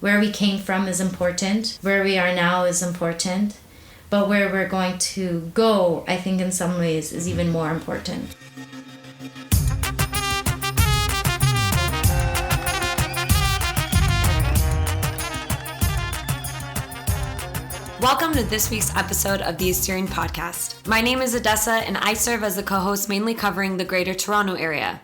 Where we came from is important. Where we are now is important. But where we're going to go, I think in some ways, is even more important. Welcome to this week's episode of the Assyrian Podcast. My name is Odessa, and I serve as the co-host mainly covering the Greater Toronto area.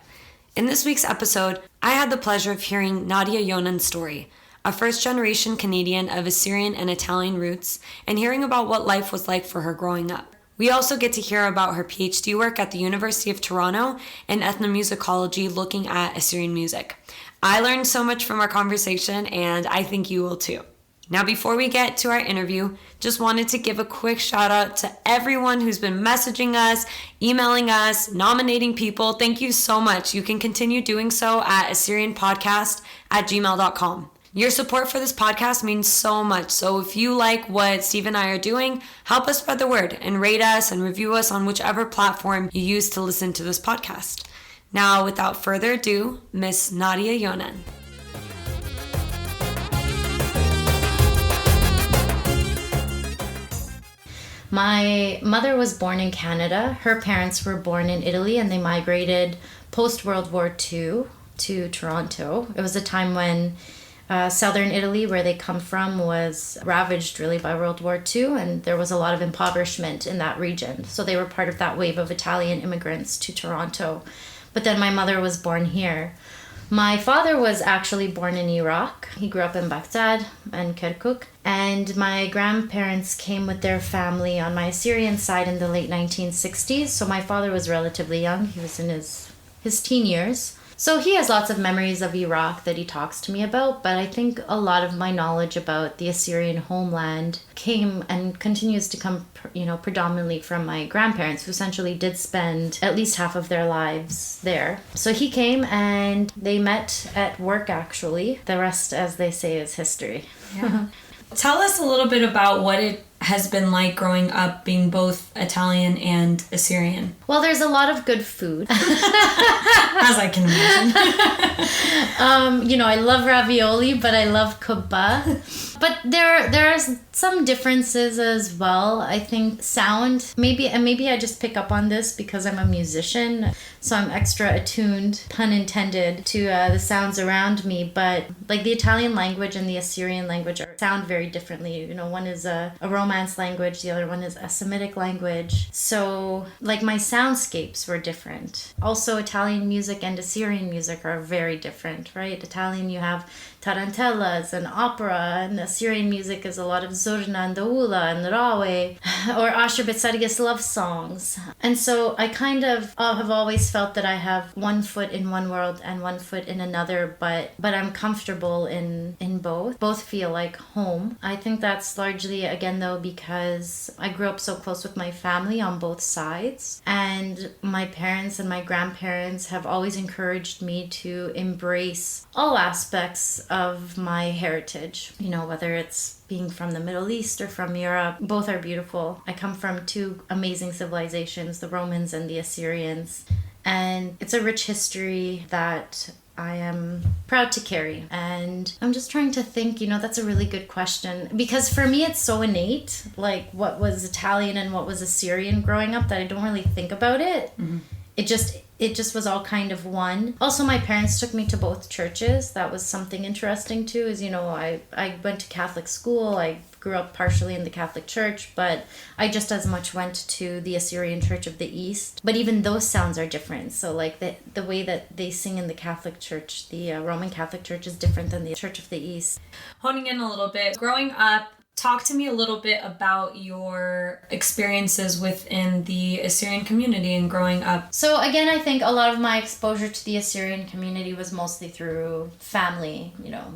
In this week's episode, I had the pleasure of hearing Nadia Younan's story, a first-generation Canadian of Assyrian and Italian roots, and hearing about what life was like for her growing up. We also get to hear about her PhD work at the University of Toronto in ethnomusicology looking at Assyrian music. I learned so much from our conversation, and I think you will too. Now, before we get to our interview, just wanted to give a quick shout out to everyone who's been messaging us, emailing us, nominating people. Thank you so much. You can continue doing so at assyrianpodcast@gmail.com. Your support for this podcast means so much. So if you like what Steve and I are doing, help us spread the word and rate us and review us on whichever platform you use to listen to this podcast. Now, without further ado, Miss Nadia Younan. My mother was born in Canada. Her parents were born in Italy, and they migrated post-World War II to Toronto. It was a time when southern Italy, where they come from, was ravaged really by World War II, and there was a lot of impoverishment in that region. So they were part of that wave of Italian immigrants to Toronto. But then my mother was born here. My father was actually born in Iraq. He grew up in Baghdad and Kirkuk. And my grandparents came with their family on my Assyrian side in the late 1960s. So my father was relatively young. He was in his teen years. So he has lots of memories of Iraq that he talks to me about, but I think a lot of my knowledge about the Assyrian homeland came and continues to come, predominantly from my grandparents, who essentially did spend at least half of their lives there. So he came and they met at work, actually. The rest, as they say, is history. Yeah. Tell us a little bit about what it has been like growing up being both Italian and Assyrian. Well, there's a lot of good food. As I can imagine. I love ravioli, but I love kebab. But there are some differences as well. I think sound, maybe I just pick up on this because I'm a musician, so I'm extra attuned, pun intended, to the sounds around me. But like the Italian language and the Assyrian language sound very differently. One is a Romance language, the other one is a Semitic language. So like my soundscapes were different. Also, Italian music and Assyrian music are very different, right? Italian, you have tarantellas and opera, and Assyrian music is a lot of zurna and daula and rawe or Asher Betsarigas love songs. And so I kind of have always felt that I have one foot in one world and one foot in another, but I'm comfortable in both. Both feel like home. I think that's largely, again though, because I grew up so close with my family on both sides, and my parents and my grandparents have always encouraged me to embrace all aspects of my heritage, whether it's being from the Middle East or from Europe. Both are beautiful. I come from two amazing civilizations, the Romans and the Assyrians, and it's a rich history that I am proud to carry. And I'm just trying to think, that's a really good question, because for me it's so innate, like what was Italian and what was Assyrian growing up, that I don't really think about it. Mm-hmm. It just was all kind of one. Also, my parents took me to both churches. That was something interesting too, is, I went to Catholic school. I grew up partially in the Catholic Church, but I just as much went to the Assyrian Church of the East. But even those sounds are different. So like the way that they sing in the Catholic Church, the Roman Catholic Church, is different than the Church of the East. Honing in a little bit, growing up, talk to me a little bit about your experiences within the Assyrian community and growing up. So again, I think a lot of my exposure to the Assyrian community was mostly through family,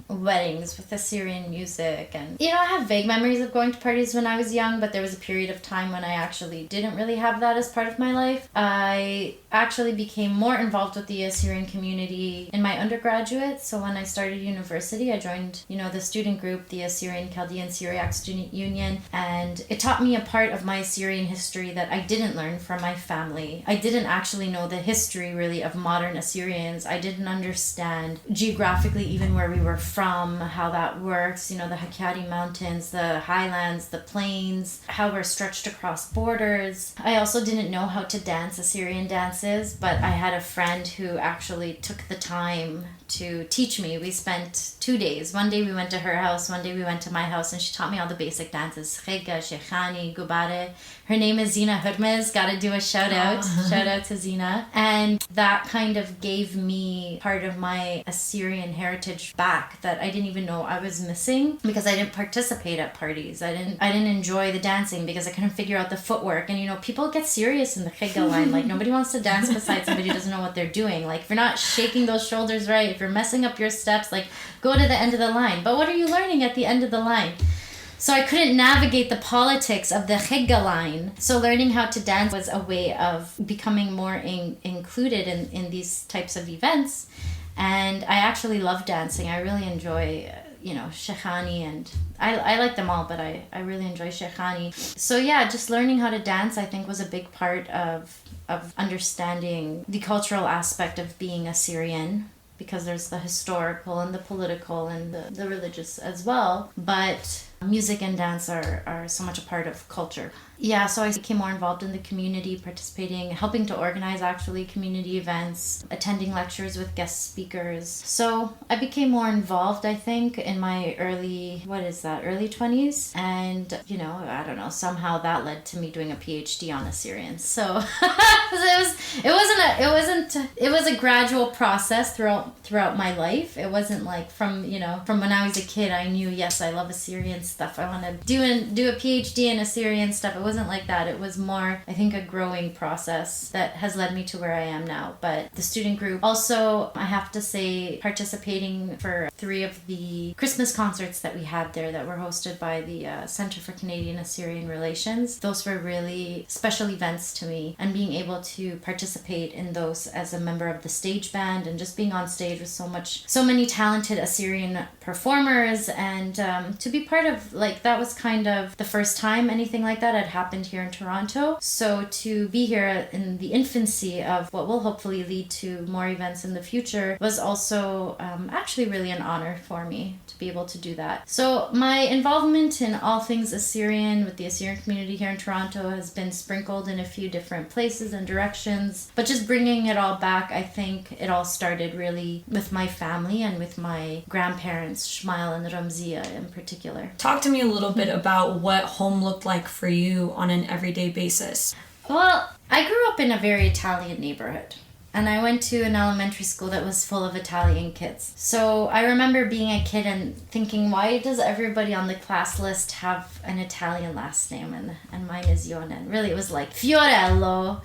weddings with Assyrian music. And, I have vague memories of going to parties when I was young, but there was a period of time when I actually didn't really have that as part of my life. I actually became more involved with the Assyrian community in my undergraduate. So when I started university, I joined, the student group, the Assyrian Chaldean Syriac Iraq Student Union, and it taught me a part of my Assyrian history that I didn't learn from my family. I didn't actually know the history really of modern Assyrians. I didn't understand geographically even where we were from, how that works, the Hakkari Mountains, the highlands, the plains, how we're stretched across borders. I also didn't know how to dance Assyrian dances, but I had a friend who actually took the time to teach me. We spent 2 days. One day we went to her house, one day we went to my house, and she taught me all the basic dances. Khega, Shekhani, Gubare. Her name is Zina Hermes. Gotta do a shout out. Shout out to Zina. And that kind of gave me part of my Assyrian heritage back that I didn't even know I was missing, because I didn't participate at parties. I didn't enjoy the dancing because I couldn't figure out the footwork. And people get serious in the Khega line. Like, nobody wants to dance beside somebody who doesn't know what they're doing. Like, if you're not shaking those shoulders right, if you're messing up your steps, like, go to the end of the line. But what are you learning at the end of the line? So I couldn't navigate the politics of the Khega line. So learning how to dance was a way of becoming more included in these types of events. And I actually love dancing. I really enjoy, Shekhani, and I like them all, but I really enjoy Shekhani. So yeah, just learning how to dance, I think, was a big part of understanding the cultural aspect of being Assyrian, because there's the historical and the political and the religious as well. But music and dance are so much a part of culture. Yeah, so I became more involved in the community, participating, helping to organize actually community events, attending lectures with guest speakers. So I became more involved, I think, in my early 20s. And, I don't know, somehow that led to me doing a PhD on Assyrian. So it was a gradual process throughout my life. It wasn't like from when I was a kid, I knew, yes, I love Assyrian stuff. I want to do a PhD in Assyrian stuff. It wasn't like that. It was more, I think, a growing process that has led me to where I am now. But the student group, also, I have to say, participating for 3 of the Christmas concerts that we had there that were hosted by the Center for Canadian Assyrian Relations. Those were really special events to me, and being able to participate in those as a member of the stage band, and just being on stage with so many talented Assyrian performers, and to be part of, that was kind of the first time anything like that had happened here in Toronto. So to be here in the infancy of what will hopefully lead to more events in the future was also actually really an honor for me to be able to do that. So my involvement in all things Assyrian with the Assyrian community here in Toronto has been sprinkled in a few different places and directions, but just bringing it all back, I think it all started really with my family and with my grandparents, Shmail and Ramzia in particular. Talk to me a little bit about what home looked like for you on an everyday basis. Well, I grew up in a very Italian neighborhood, and I went to an elementary school that was full of Italian kids. So I remember being a kid and thinking, why does everybody on the class list have an Italian last name? And mine is Younan. Really, it was like Fiorello,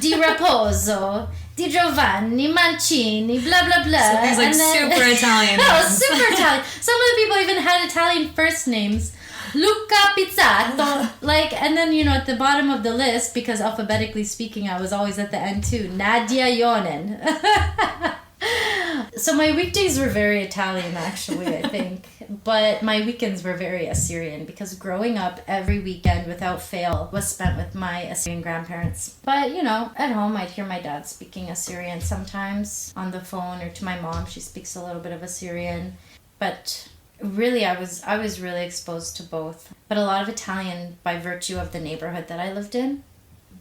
Di Raposo, Di Giovanni, Mancini, blah, blah, blah. So these super Italian names. Oh, super Italian. Some of the people even had Italian first names. Luca Pizzato, and then, at the bottom of the list, because alphabetically speaking, I was always at the end too, Nadia Younan. So my weekdays were very Italian, actually, I think. But my weekends were very Assyrian, because growing up, every weekend without fail was spent with my Assyrian grandparents. But, at home, I'd hear my dad speaking Assyrian sometimes on the phone, or to my mom, she speaks a little bit of Assyrian. But really, I was really exposed to both. But a lot of Italian by virtue of the neighborhood that I lived in.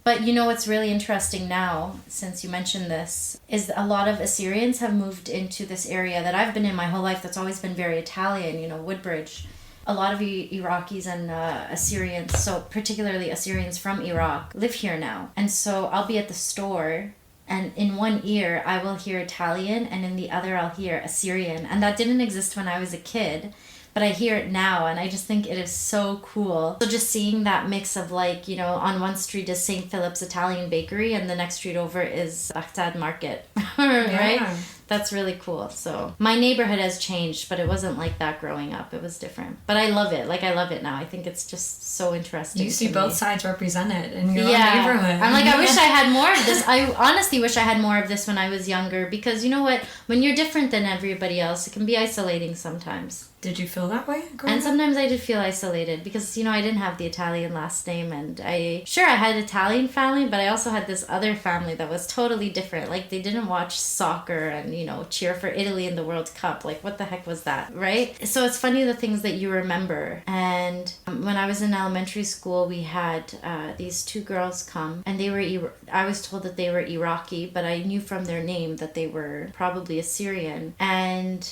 But what's really interesting now, since you mentioned this, is a lot of Assyrians have moved into this area that I've been in my whole life that's always been very Italian, Woodbridge. A lot of Iraqis and Assyrians, so particularly Assyrians from Iraq, live here now. And so I'll be at the store, and in one ear I will hear Italian, and in the other I'll hear Assyrian. And that didn't exist when I was a kid. But I hear it now, and I just think it is so cool. So just seeing that mix of on one street is St. Philip's Italian Bakery, and the next street over is Baghdad Market, right? Yeah. That's really cool. So my neighborhood has changed, but it wasn't like that growing up. It was different. But I love it. I love it now. I think it's just so interesting. You see both sides represented in your own neighborhood. I'm I wish I had more of this. I honestly wish I had more of this when I was younger, because you know what? When you're different than everybody else, it can be isolating sometimes. Did you feel that way growing And up? sometimes I did feel isolated because, you know, I didn't have the Italian last name, and I had Italian family, but I also had this other family that was totally different. Like, they didn't watch soccer and, you know, cheer for Italy in the World Cup. Like, what the heck was that, right? So it's funny the things that you remember. And when I was in elementary school, we had these two girls come, and they were, I was told that they were Iraqi, but I knew from their name that they were probably Assyrian. And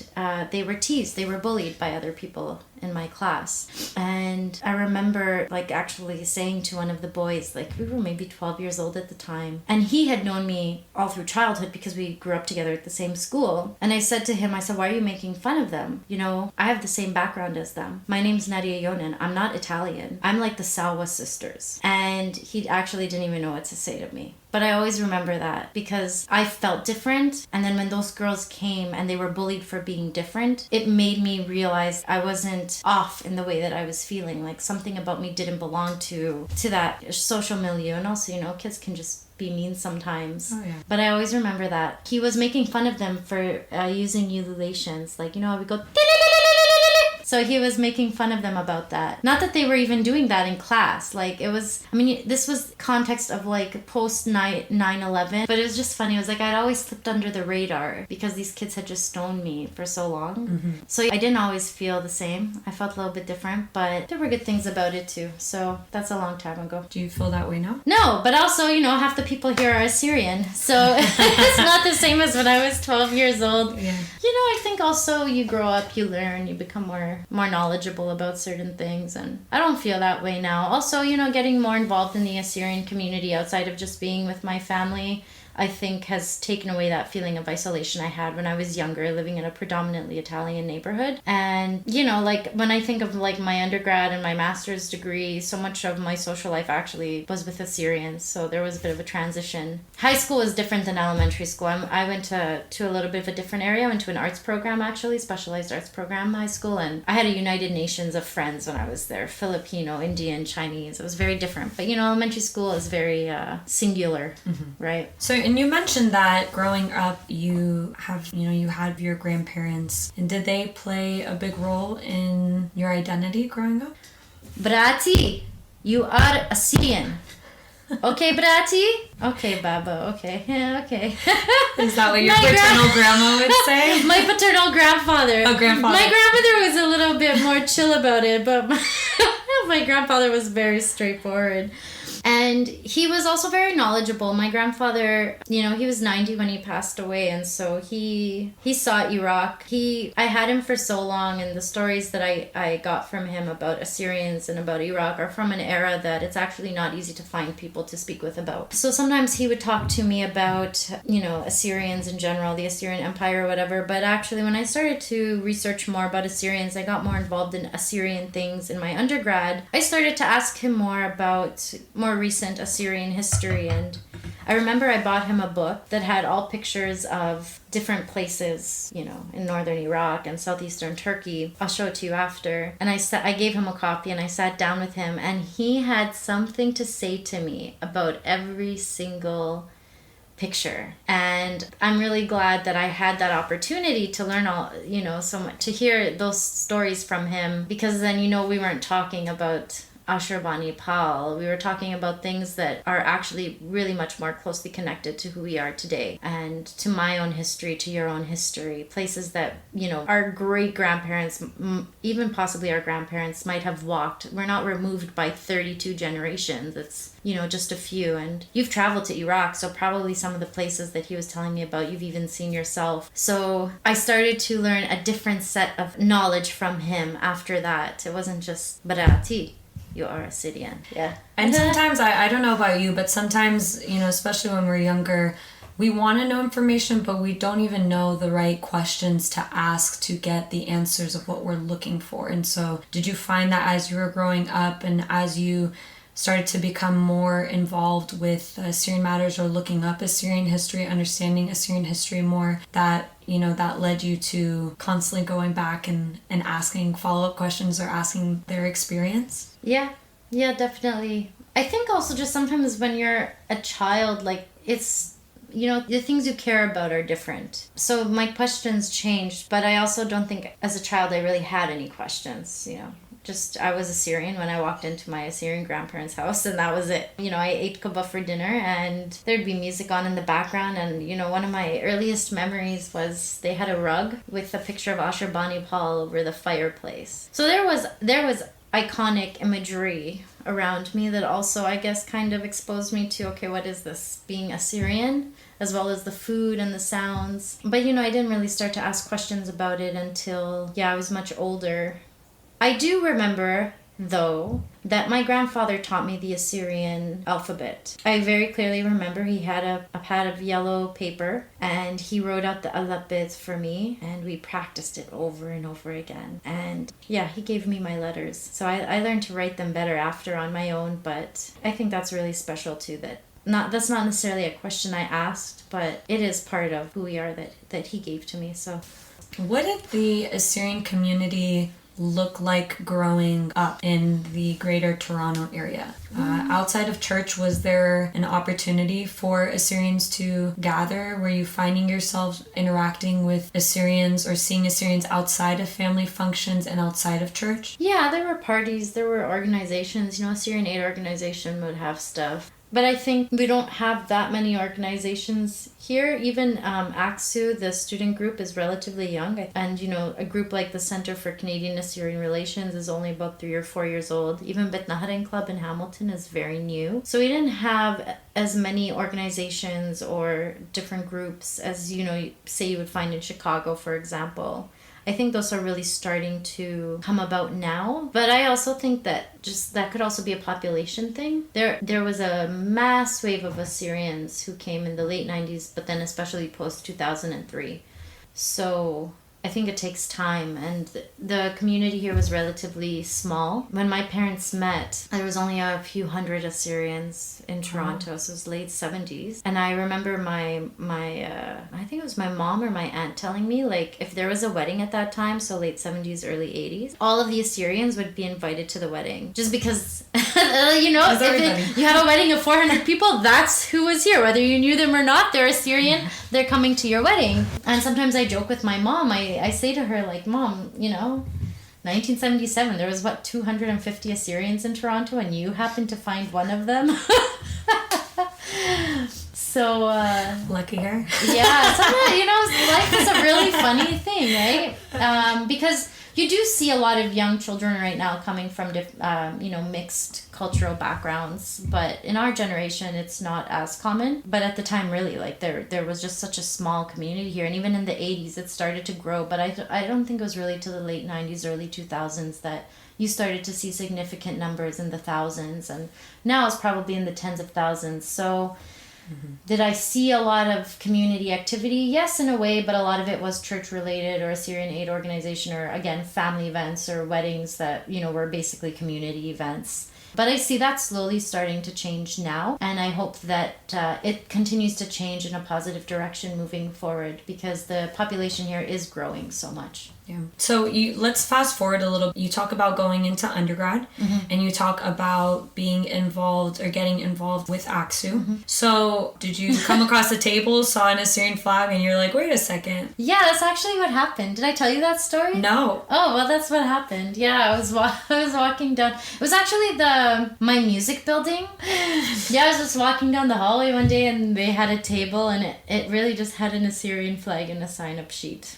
they were teased, they were bullied by other people in my class. And I remember like actually saying to one of the boys, like, we were maybe 12 years old at the time, and he had known me all through childhood because we grew up together at the same school. And I said to him, I said, why are you making fun of them? You know, I have the same background as them. My name's Nadia Younan. I'm not Italian. I'm like the Salwa sisters. And he actually didn't even know what to say to me. But I always remember that because I felt different. And then when those girls came and they were bullied for being different, it made me realize I wasn't off in the way that I was feeling. Like, something about me didn't belong to that social milieu. And also, you know, kids can just be mean sometimes. Oh, yeah. But I always remember that. He was making fun of them for using ululations. Like, you know, I would go... So he was making fun of them about that. Not that they were even doing that in class. Like, it was, I mean, this was context of like post 9/11, but it was just funny. It was like I'd always slipped under the radar because these kids had just stoned me for so long. Mm-hmm. So I didn't always feel the same. I felt a little bit different, but there were good things about it too. So that's a long time ago. Do you feel that way now? No, but also, you know, half the people here are Assyrian. So it's not the same as when I was 12 years old. Yeah. You know, I think also you grow up, you learn, you become more knowledgeable about certain things, and I don't feel that way now. Also, you know, getting more involved in the Assyrian community outside of just being with my family, I think has taken away that feeling of isolation I had when I was younger, living in a predominantly Italian neighborhood. And, you know, like when I think of like my undergrad and my master's degree, so much of my social life actually was with Assyrians. So there was a bit of a transition. High school was different than elementary school. I went to a little bit of a different area. I went to an arts program, actually, specialized arts program in high school. And I had a United Nations of friends when I was there, Filipino, Indian, Chinese. It was very different. But, you know, elementary school is very singular, right? So, and you mentioned that growing up, you had your grandparents, and did they play a big role in your identity growing up? Brati, you are Assyrian. Okay, Brati? Okay, Baba, okay. Yeah, okay. Is that what your paternal grandma would say? My paternal grandfather. Oh, grandfather. My grandmother was a little bit more chill about it, but my grandfather was very straightforward. And he was also very knowledgeable. My grandfather, you know, he was 90 when he passed away, and so he saw Iraq. I had him for so long, and the stories that I got from him about Assyrians and about Iraq are from an era that it's actually not easy to find people to speak with about. So sometimes he would talk to me about, you know, Assyrians in general, the Assyrian Empire or whatever, but actually when I started to research more about Assyrians, I got more involved in Assyrian things in my undergrad. I started to ask him more about more recent Assyrian history, and I remember I bought him a book that had all pictures of different places, you know, in northern Iraq and southeastern Turkey. I'll show it to you after. And I gave him a copy, and I sat down with him, and he had something to say to me about every single picture. And I'm really glad that I had that opportunity to learn all, you know, so much, to hear those stories from him, because then, you know, we weren't talking about Ashurbanipal. We were talking about things that are actually really much more closely connected to who we are today, and to my own history, to your own history, places that, you know, our great grandparents, even possibly our grandparents, might have walked. We're not removed by 32 generations. It's, you know, just a few. And you've traveled to Iraq, so probably some of the places that he was telling me about, you've even seen yourself. So I started to learn a different set of knowledge from him after that. It wasn't just Barati. You are Assyrian. Yeah. And sometimes, I don't know about you, but sometimes, you know, especially when we're younger, we want to know information, but we don't even know the right questions to ask to get the answers of what we're looking for. And so did you find that as you were growing up and as you started to become more involved with Assyrian matters or looking up Assyrian history, understanding Assyrian history more, that, you know, that led you to constantly going back and asking follow-up questions or asking their experience? Yeah, definitely. I think also just sometimes when you're a child, like, it's, the things you care about are different. So my questions changed, but I also don't think as a child I really had any questions, Just I was Assyrian when I walked into my Assyrian grandparents' house, and that was it. I ate kebab for dinner, and there'd be music on in the background. And one of my earliest memories was they had a rug with a picture of Ashurbanipal over the fireplace. So there was iconic imagery around me that also, I guess, kind of exposed me to, okay, what is this being Assyrian, as well as the food and the sounds. But I didn't really start to ask questions about it until I was much older. I do remember, though, that my grandfather taught me the Assyrian alphabet. I very clearly remember he had a pad of yellow paper, and he wrote out the alphabet for me, and we practiced it over and over again. And he gave me my letters. So I learned to write them better after on my own, but I think that's really special too, that's not necessarily a question I asked, but it is part of who we are that he gave to me. So what did the Assyrian community look like growing up in the greater Toronto area? Outside of church, was there an opportunity for Assyrians to gather? Were you finding yourself interacting with Assyrians or seeing Assyrians outside of family functions and outside of church? Yeah, there were parties, there were organizations. Assyrian Aid organization would have stuff. But I think we don't have that many organizations here. Even AXU, the student group, is relatively young. And, a group like the Center for Canadian Assyrian Relations is only about 3 or 4 years old. Even Bitnaharin Club in Hamilton is very new. So we didn't have as many organizations or different groups as, say you would find in Chicago, for example. I think those are really starting to come about now. But I also think that that could also be a population thing. There was a mass wave of Assyrians who came in the late 90s, but then especially post 2003. So I think it takes time, and the community here was relatively small. When my parents met, there was only a few hundred Assyrians in Toronto, so it was late 70s. And I remember my I think it was my mom or my aunt telling me, like, if there was a wedding at that time, so late 70s, early 80s, all of the Assyrians would be invited to the wedding. Just because, if you have a wedding of 400 people, that's who was here. Whether you knew them or not, they're Assyrian, they're coming to your wedding. And sometimes I joke with my mom, I say to her, like, Mom, 1977, there was, 250 Assyrians in Toronto, and you happened to find one of them? So, lucky her. Yeah, sometimes, life is a really funny thing, right? Because you do see a lot of young children right now coming from, mixed cultural backgrounds, but in our generation, it's not as common. But at the time, really, there was just such a small community here, and even in the 80s, it started to grow. But I don't think it was really to the late 90s, early 2000s that you started to see significant numbers in the thousands, and now it's probably in the tens of thousands. So did I see a lot of community activity? Yes, in a way, but a lot of it was church related or Assyrian Aid organization, or again, family events or weddings that, were basically community events. But I see that slowly starting to change now, and I hope that it continues to change in a positive direction moving forward, because the population here is growing so much. Yeah. So let's fast forward a little. You talk about going into undergrad, and you talk about being involved or getting involved with AXU. So did you come across a table, saw an Assyrian flag, and you're like, wait a second? Yeah, that's actually what happened. Did I tell you that story? No. Oh, well, that's what happened. Yeah, I was walking down. It was actually my music building. Yeah, I was just walking down the hallway one day, and they had a table, and it really just had an Assyrian flag and a sign-up sheet.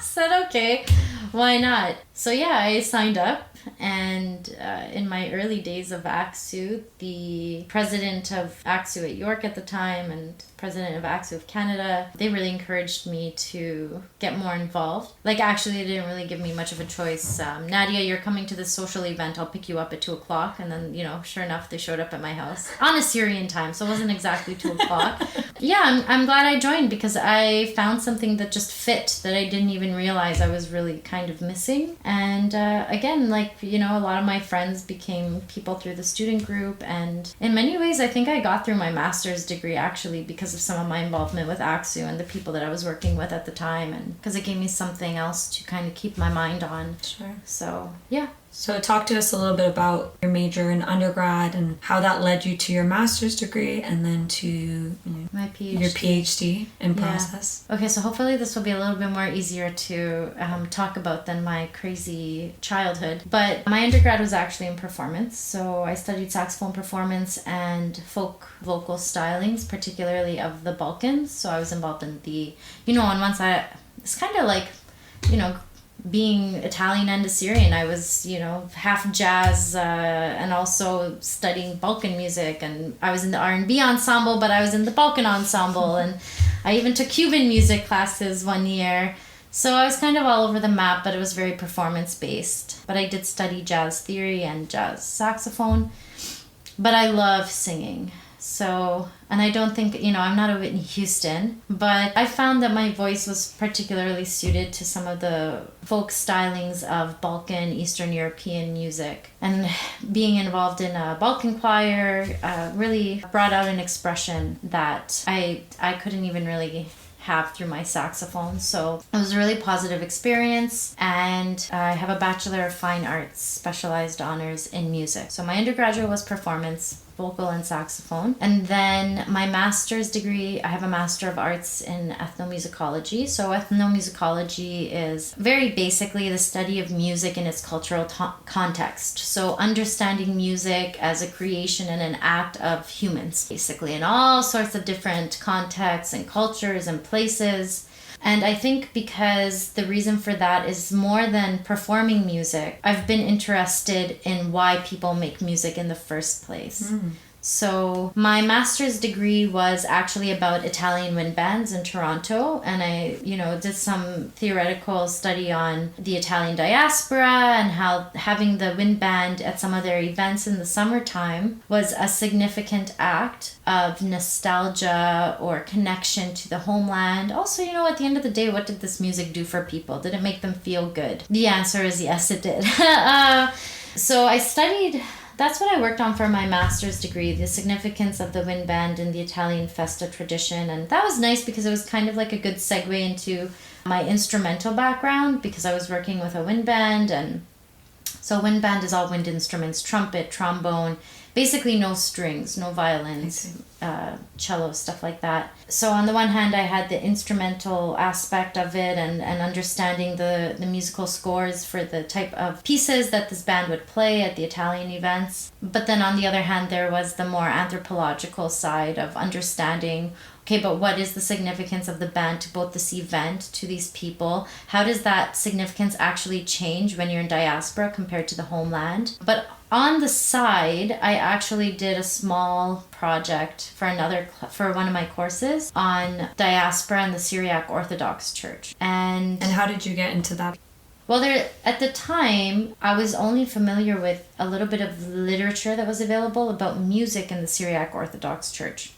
Said, okay, why not? So yeah, I signed up, and in my early days of AXU, the president of AXU at York at the time and president of AXU of Canada, they really encouraged me to get more involved. Actually, they didn't really give me much of a choice. Nadia, you're coming to this social event, I'll pick you up at 2:00. And then, sure enough, they showed up at my house on Assyrian time, so it wasn't exactly 2:00. Yeah, I'm glad I joined, because I found something that just fit, that I didn't even realize I was really kind of missing. And again, a lot of my friends became people through the student group, and in many ways, I think I got through my master's degree actually because of some of my involvement with AXU and the people that I was working with at the time, and because it gave me something else to kind of keep my mind on. Sure. So, yeah. So talk to us a little bit about your major in undergrad and how that led you to your master's degree and then to my PhD. Your PhD in process. Okay, so hopefully this will be a little bit more easier to talk about than my crazy childhood. But my undergrad was actually in performance. So I studied saxophone performance and folk vocal stylings, particularly of the Balkans. So I was involved in on one side, it's kind of like, being Italian and Assyrian, I was, half jazz and also studying Balkan music. And I was in the R&B ensemble, but I was in the Balkan ensemble. And I even took Cuban music classes one year. So I was kind of all over the map, but it was very performance-based. But I did study jazz theory and jazz saxophone. But I love singing. So, and I don't think, I'm not a Whitney Houston, but I found that my voice was particularly suited to some of the folk stylings of Balkan, Eastern European music. And being involved in a Balkan choir really brought out an expression that I couldn't even really have through my saxophone. So it was a really positive experience, and I have a Bachelor of Fine Arts specialized honors in music. So my undergraduate was performance, vocal and saxophone. And then my master's degree, I have a Master of Arts in Ethnomusicology. So ethnomusicology is very basically the study of music in its cultural context. So understanding music as a creation and an act of humans, basically, in all sorts of different contexts and cultures and places. And I think because the reason for that is more than performing music, I've been interested in why people make music in the first place. So my master's degree was actually about Italian wind bands in Toronto, and I, did some theoretical study on the Italian diaspora and how having the wind band at some of their events in the summertime was a significant act of nostalgia or connection to the homeland. Also, at the end of the day, what did this music do for people? Did it make them feel good? The answer is yes, it did. So I studied... That's what I worked on for my master's degree, the significance of the wind band in the Italian festa tradition. And that was nice because it was kind of like a good segue into my instrumental background, because I was working with a wind band. And so wind band is all wind instruments, trumpet, trombone, basically no strings, no violins, cello, stuff like that. So on the one hand, I had the instrumental aspect of it and understanding the musical scores for the type of pieces that this band would play at the Italian events. But then on the other hand, there was the more anthropological side of understanding, okay, but what is the significance of the band to both this event, to these people? How does that significance actually change when you're in diaspora compared to the homeland? But on the side, I actually did a small project for one of my courses on diaspora and the Syriac Orthodox Church. And how did you get into that? Well, at the time, I was only familiar with a little bit of literature that was available about music in the Syriac Orthodox Church.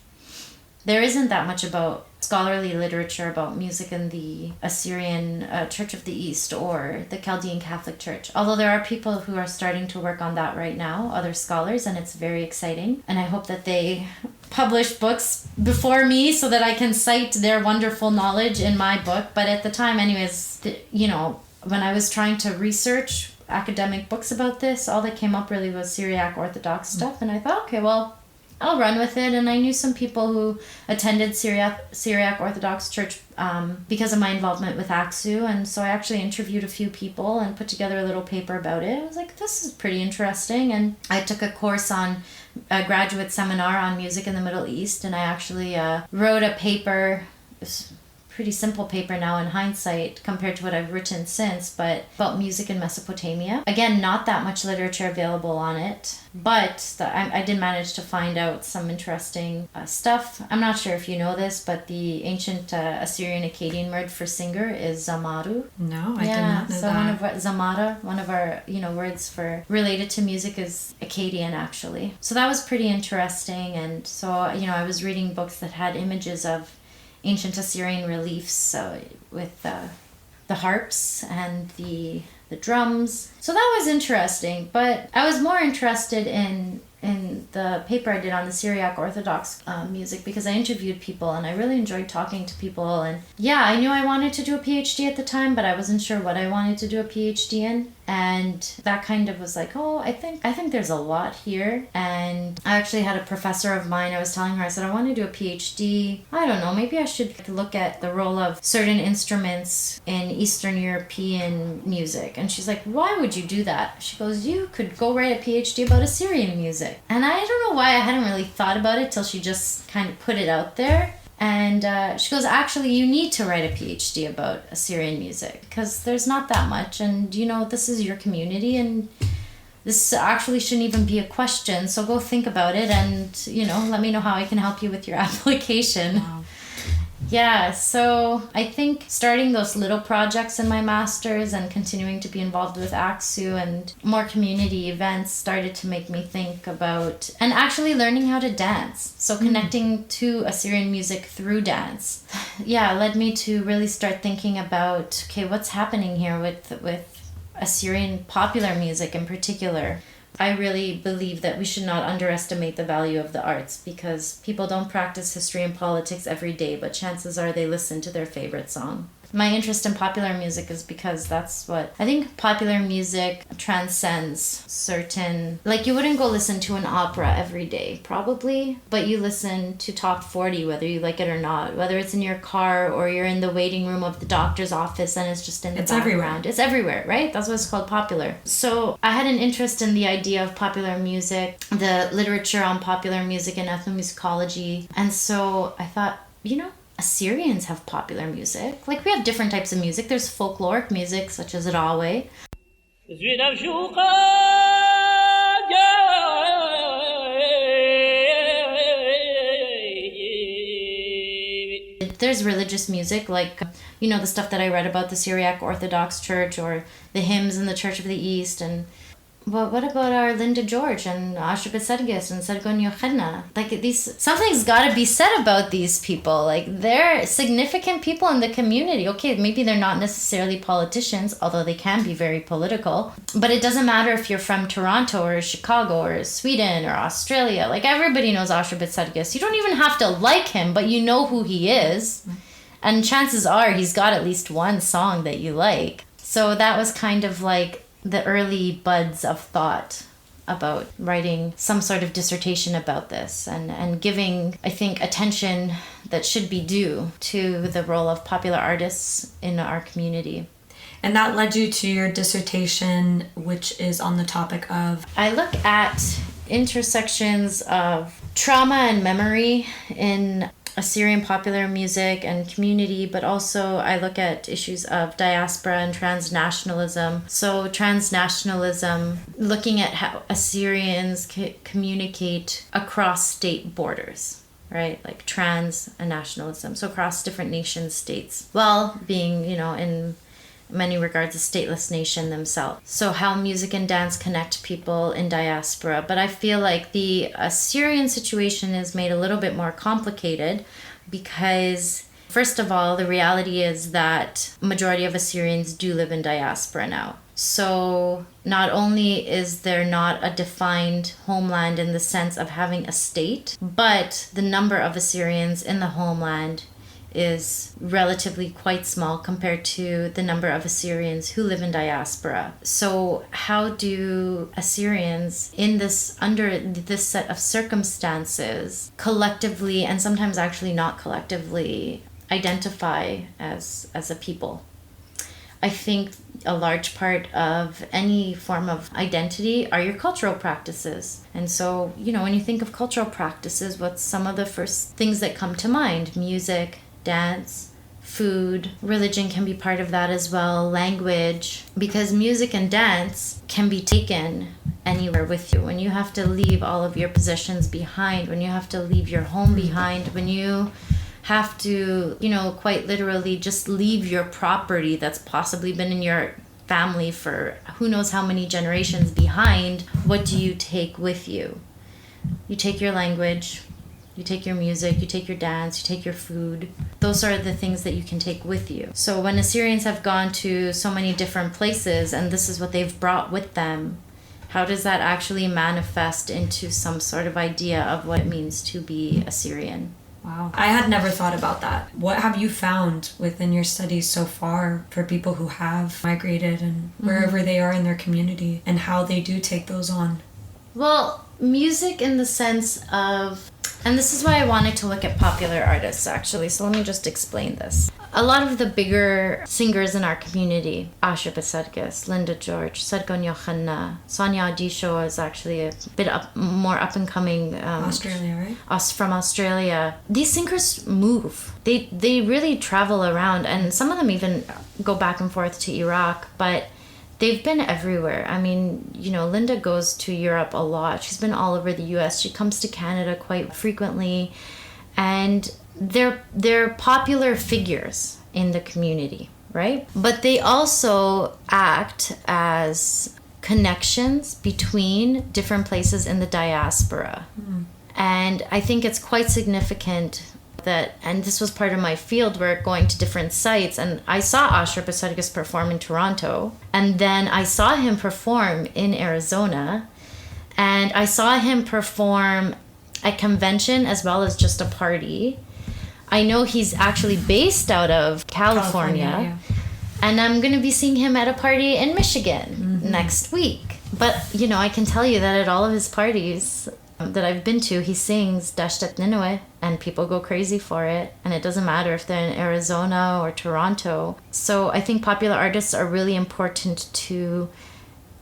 There isn't that much about scholarly literature about music in the Assyrian Church of the East or the Chaldean Catholic Church. Although there are people who are starting to work on that right now, other scholars, and it's very exciting. And I hope that they publish books before me so that I can cite their wonderful knowledge in my book. But at the time, anyways, when I was trying to research academic books about this, all that came up really was Syriac Orthodox stuff. And I thought, okay, well, I'll run with it. And I knew some people who attended Syriac Orthodox Church because of my involvement with AXU. And so I actually interviewed a few people and put together a little paper about it. I was like, this is pretty interesting. And I took a course on a graduate seminar on music in the Middle East. And I actually wrote a paper. It's pretty simple paper now in hindsight compared to what I've written since, but about music in Mesopotamia. Again, not that much literature available on it, but I did manage to find out some interesting stuff. I'm not sure if you know this, but the ancient Assyrian Akkadian word for singer is zamaru. No, I did not know so that. One of our words for related to music is Akkadian actually. So that was pretty interesting, and so I was reading books that had images of ancient Assyrian reliefs with the harps and the drums. So that was interesting, but I was more interested in the paper I did on the Syriac Orthodox music because I interviewed people and I really enjoyed talking to people. And yeah, I knew I wanted to do a PhD at the time, but I wasn't sure what I wanted to do a PhD in. And that kind of was like, oh, I think there's a lot here. And I actually had a professor of mine, I was telling her, I said, I want to do a PhD. I don't know, maybe I should look at the role of certain instruments in Eastern European music. And she's like, why would you do that? She goes, you could go write a PhD about Assyrian music. And I don't know why I hadn't really thought about it till she just kind of put it out there. And she goes, actually, you need to write a PhD about Assyrian music because there's not that much. And, this is your community and this actually shouldn't even be a question. So go think about it and, let me know how I can help you with your application. Wow. Yeah, so I think starting those little projects in my master's and continuing to be involved with AXU and more community events started to make me think about, and actually learning how to dance. So connecting to Assyrian music through dance, led me to really start thinking about, okay, what's happening here with Assyrian popular music in particular. I really believe that we should not underestimate the value of the arts because people don't practice history and politics every day, but chances are they listen to their favorite song. My interest in popular music is because that's what I think popular music transcends certain, like you wouldn't go listen to an opera every day probably, but you listen to top 40 whether you like it or not, whether it's in your car or you're in the waiting room of the doctor's office and it's just in the background. Everywhere. It's everywhere, right? That's what it's called, popular. So I had an interest in the idea of popular music, the literature on popular music and ethnomusicology, and so I thought, Assyrians have popular music. Like, we have different types of music. There's folkloric music, such as Raweh. There's religious music, like, the stuff that I read about the Syriac Orthodox Church or the hymns in the Church of the East. And but what about our Linda George and Ashrbet Sergis and Sargon Yochedna? Like, something's got to be said about these people. Like, they're significant people in the community. Okay, maybe they're not necessarily politicians, although they can be very political. But it doesn't matter if you're from Toronto or Chicago or Sweden or Australia. Like, everybody knows Ashrbet Sergis. You don't even have to like him, but you know who he is. And chances are he's got at least one song that you like. So that was kind of like the early buds of thought about writing some sort of dissertation about this and giving, I think, attention that should be due to the role of popular artists in our community. And that led you to your dissertation, which is on the topic of... I look at intersections of trauma and memory in Assyrian popular music and community, but also I look at issues of diaspora and transnationalism. So transnationalism, looking at how Assyrians communicate across state borders, right? Like trans and nationalism, so across different nation states, while being, in many regards a stateless nation themselves. So how music and dance connect people in diaspora. But I feel like the Assyrian situation is made a little bit more complicated because, first of all, the reality is that majority of Assyrians do live in diaspora now. So not only is there not a defined homeland in the sense of having a state, but the number of Assyrians in the homeland is relatively quite small compared to the number of Assyrians who live in diaspora. So how do Assyrians under this set of circumstances collectively, and sometimes actually not collectively, identify as a people? I think a large part of any form of identity are your cultural practices. And so, when you think of cultural practices, what's some of the first things that come to mind? Music, dance, food, religion can be part of that as well, language, because music and dance can be taken anywhere with you. When you have to leave all of your possessions behind, when you have to leave your home behind, when you have to, quite literally just leave your property that's possibly been in your family for who knows how many generations behind, what do you take with you? You take your language, you take your music, you take your dance, you take your food. Those are the things that you can take with you. So when Assyrians have gone to so many different places and this is what they've brought with them, how does that actually manifest into some sort of idea of what it means to be Assyrian? Wow. I had never thought about that. What have you found within your studies so far for people who have migrated and wherever they are in their community and how they do take those on? Well, music in the sense of, and this is why I wanted to look at popular artists actually, so let me just explain this. A lot of the bigger singers in our community, Asha Basadkis, Linda George, Sadgon Yohanna, Sonia Adisho is actually a bit more up and coming. Australia, right? From Australia. These singers move. They really travel around, and some of them even go back and forth to Iraq, but they've been everywhere. I mean, Linda goes to Europe a lot. She's been all over the US. She comes to Canada quite frequently, and they're popular figures in the community, right? But they also act as connections between different places in the diaspora. And I think it's quite significant that, and this was part of my field work, going to different sites, and I saw Asher Basadkis perform in Toronto, and then I saw him perform in Arizona, and I saw him perform at convention as well as just a party. I know he's actually based out of California, and I'm going to be seeing him at a party in Michigan next week. But, I can tell you that at all of his parties that I've been to, he sings Dashtet Ninue, and people go crazy for it. And it doesn't matter if they're in Arizona or Toronto. So I think popular artists are really important to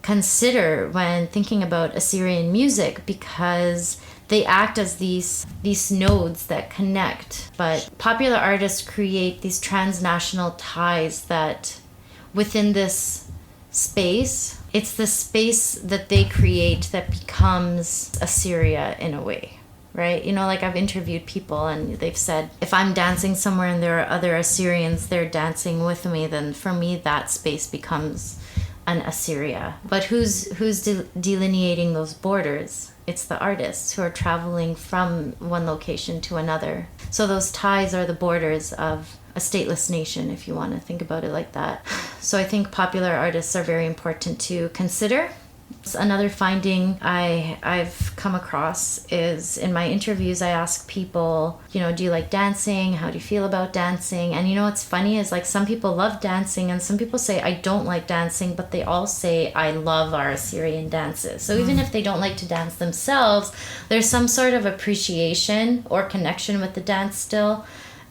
consider when thinking about Assyrian music, because they act as these nodes that connect. But popular artists create these transnational ties that within this space, it's the space that they create that becomes Assyria in a way, right? I've interviewed people and they've said, if I'm dancing somewhere and there are other Assyrians there dancing with me, then for me that space becomes an Assyria. But who's delineating those borders? It's the artists who are traveling from one location to another. So those ties are the borders of a stateless nation, if you want to think about it like that. So I think popular artists are very important to consider. Another finding I've come across is in my interviews, I ask people, do you like dancing? How do you feel about dancing? And what's funny is some people love dancing and some people say, I don't like dancing, but they all say, I love our Assyrian dances. So even if they don't like to dance themselves, there's some sort of appreciation or connection with the dance still.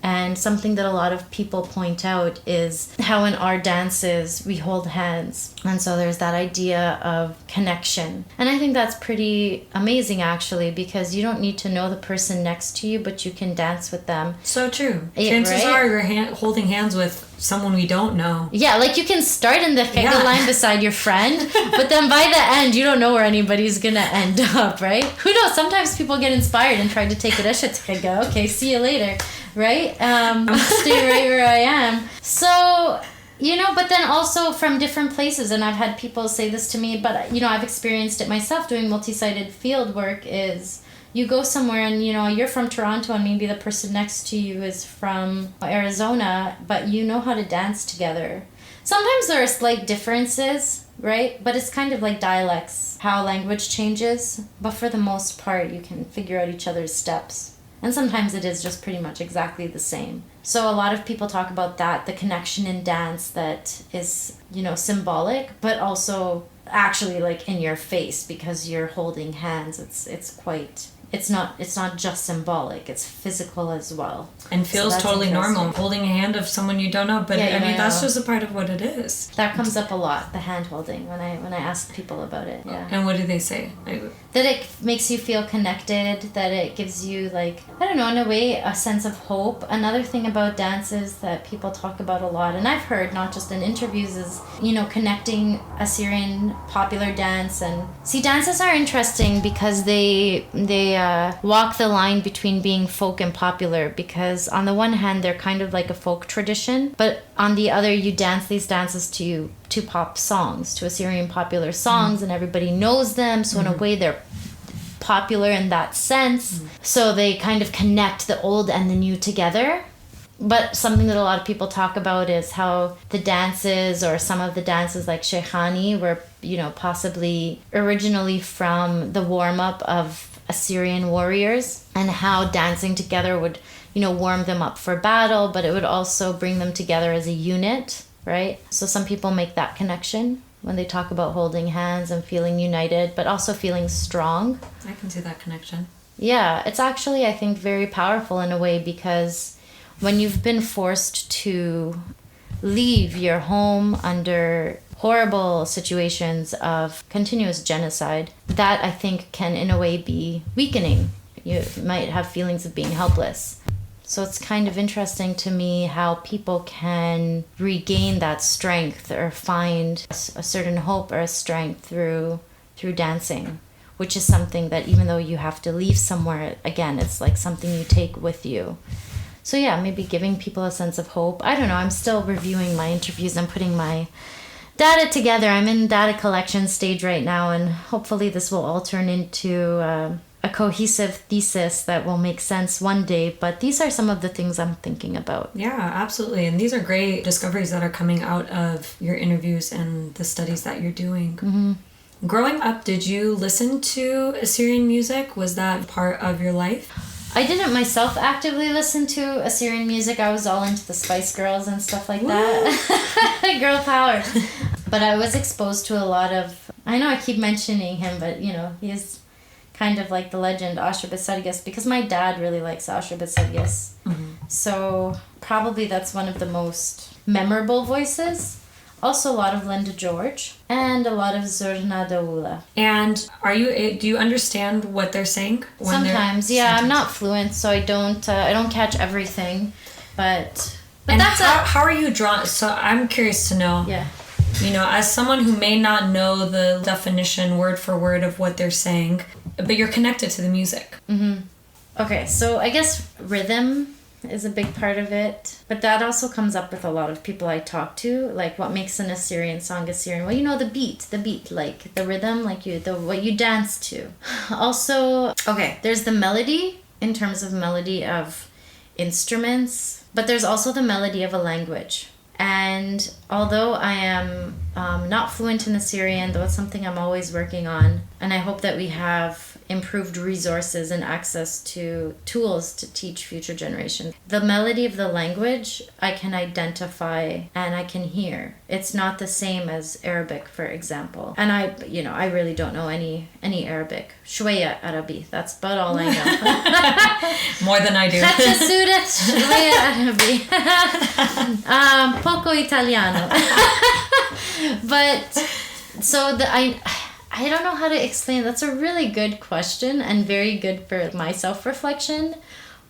And something that a lot of people point out is how in our dances we hold hands. And so there's that idea of connection. And I think that's pretty amazing actually, because you don't need to know the person next to you, but you can dance with them. So true. Chances are you're holding hands with someone we don't know. Yeah, you can start in the Kegel line beside your friend, but then by the end, you don't know where anybody's gonna end up, right? Who knows? Sometimes people get inspired and try to take a Resha to Kegel. Okay, see you later, right? Stay right where I am. So, but then also from different places, and I've had people say this to me, but, I've experienced it myself doing multi-sided field work is, you go somewhere and, you're from Toronto and maybe the person next to you is from Arizona, but you know how to dance together. Sometimes there are slight differences, right? But it's kind of like dialects, how language changes. But for the most part, you can figure out each other's steps. And sometimes it is just pretty much exactly the same. So a lot of people talk about that, the connection in dance that is, symbolic, but also actually in your face because you're holding hands. It's not just symbolic, it's physical as well. And feels totally normal, holding a hand of someone you don't know, but that's just a part of what it is. That comes up a lot, the hand holding, when I ask people about it. Yeah. And what do they say? That it makes you feel connected, that it gives you in a way, a sense of hope. Another thing about dances that people talk about a lot, and I've heard not just in interviews, is, connecting Assyrian popular dance. And see, dances are interesting because they walk the line between being folk and popular, because on the one hand they're kind of like a folk tradition, but on the other you dance these dances to pop songs, to Assyrian popular songs, and everybody knows them, so in a way they're popular in that sense. So they kind of connect the old and the new together. But something that a lot of people talk about is how the dances, or some of the dances like Sheikhani, were possibly originally from the warm-up of Assyrian warriors, and how dancing together would warm them up for battle, but it would also bring them together as a unit, right? So some people make that connection when they talk about holding hands and feeling united, but also feeling strong. I can see that connection. Yeah, it's actually, I think, very powerful in a way, because when you've been forced to leave your home under horrible situations of continuous genocide, that I think can in a way be weakening. You might have feelings of being helpless. So it's kind of interesting to me how people can regain that strength or find a certain hope or a strength through dancing, which is something that even though you have to leave somewhere, again, it's like something you take with you. So yeah, maybe giving people a sense of hope. I don't know, I'm still reviewing my interviews. I'm putting my data together. I'm in data collection stage right now, and hopefully this will all turn into a cohesive thesis that will make sense one day. But these are some of the things I'm thinking about. Yeah, absolutely. And these are great discoveries that are coming out of your interviews and the studies that you're doing. Mm-hmm. Growing up, did you listen to Assyrian music? Was that part of your life? I didn't myself actively listen to Assyrian music. I was all into the Spice Girls and stuff like that. Girl power. But I was exposed to a lot of... I know I keep mentioning him, but, he is kind of like the legend, Asher Besargis, because my dad really likes Asher Besargis. Mm-hmm. So probably that's one of the most memorable voices. Also a lot of Linda George and a lot of Zurna Daoula. And do you understand what they're saying? Sometimes, yeah. I'm not fluent, so I don't catch everything, but and that's how are you drawn? So I'm curious to know. Yeah. As someone who may not know the definition word for word of what they're saying, but you're connected to the music. Mm-hmm. Okay, so I guess rhythm is a big part of it, but that also comes up with a lot of people I talk to, like what makes an Assyrian song Assyrian. Well, the beat, like the rhythm, like what you dance to. Also, okay, there's the melody in terms of melody of instruments, but there's also the melody of a language. And although I am not fluent in Assyrian, though it's something I'm always working on, and I hope that we have improved resources and access to tools to teach future generations. The melody of the language I can identify and I can hear. It's not the same as Arabic, for example. And I really don't know any Arabic. Shweya Arabi, that's about all I know. More than I do. Shweya Arabi. Poco Italiano. But so I don't know how to explain. That's a really good question and very good for my self-reflection.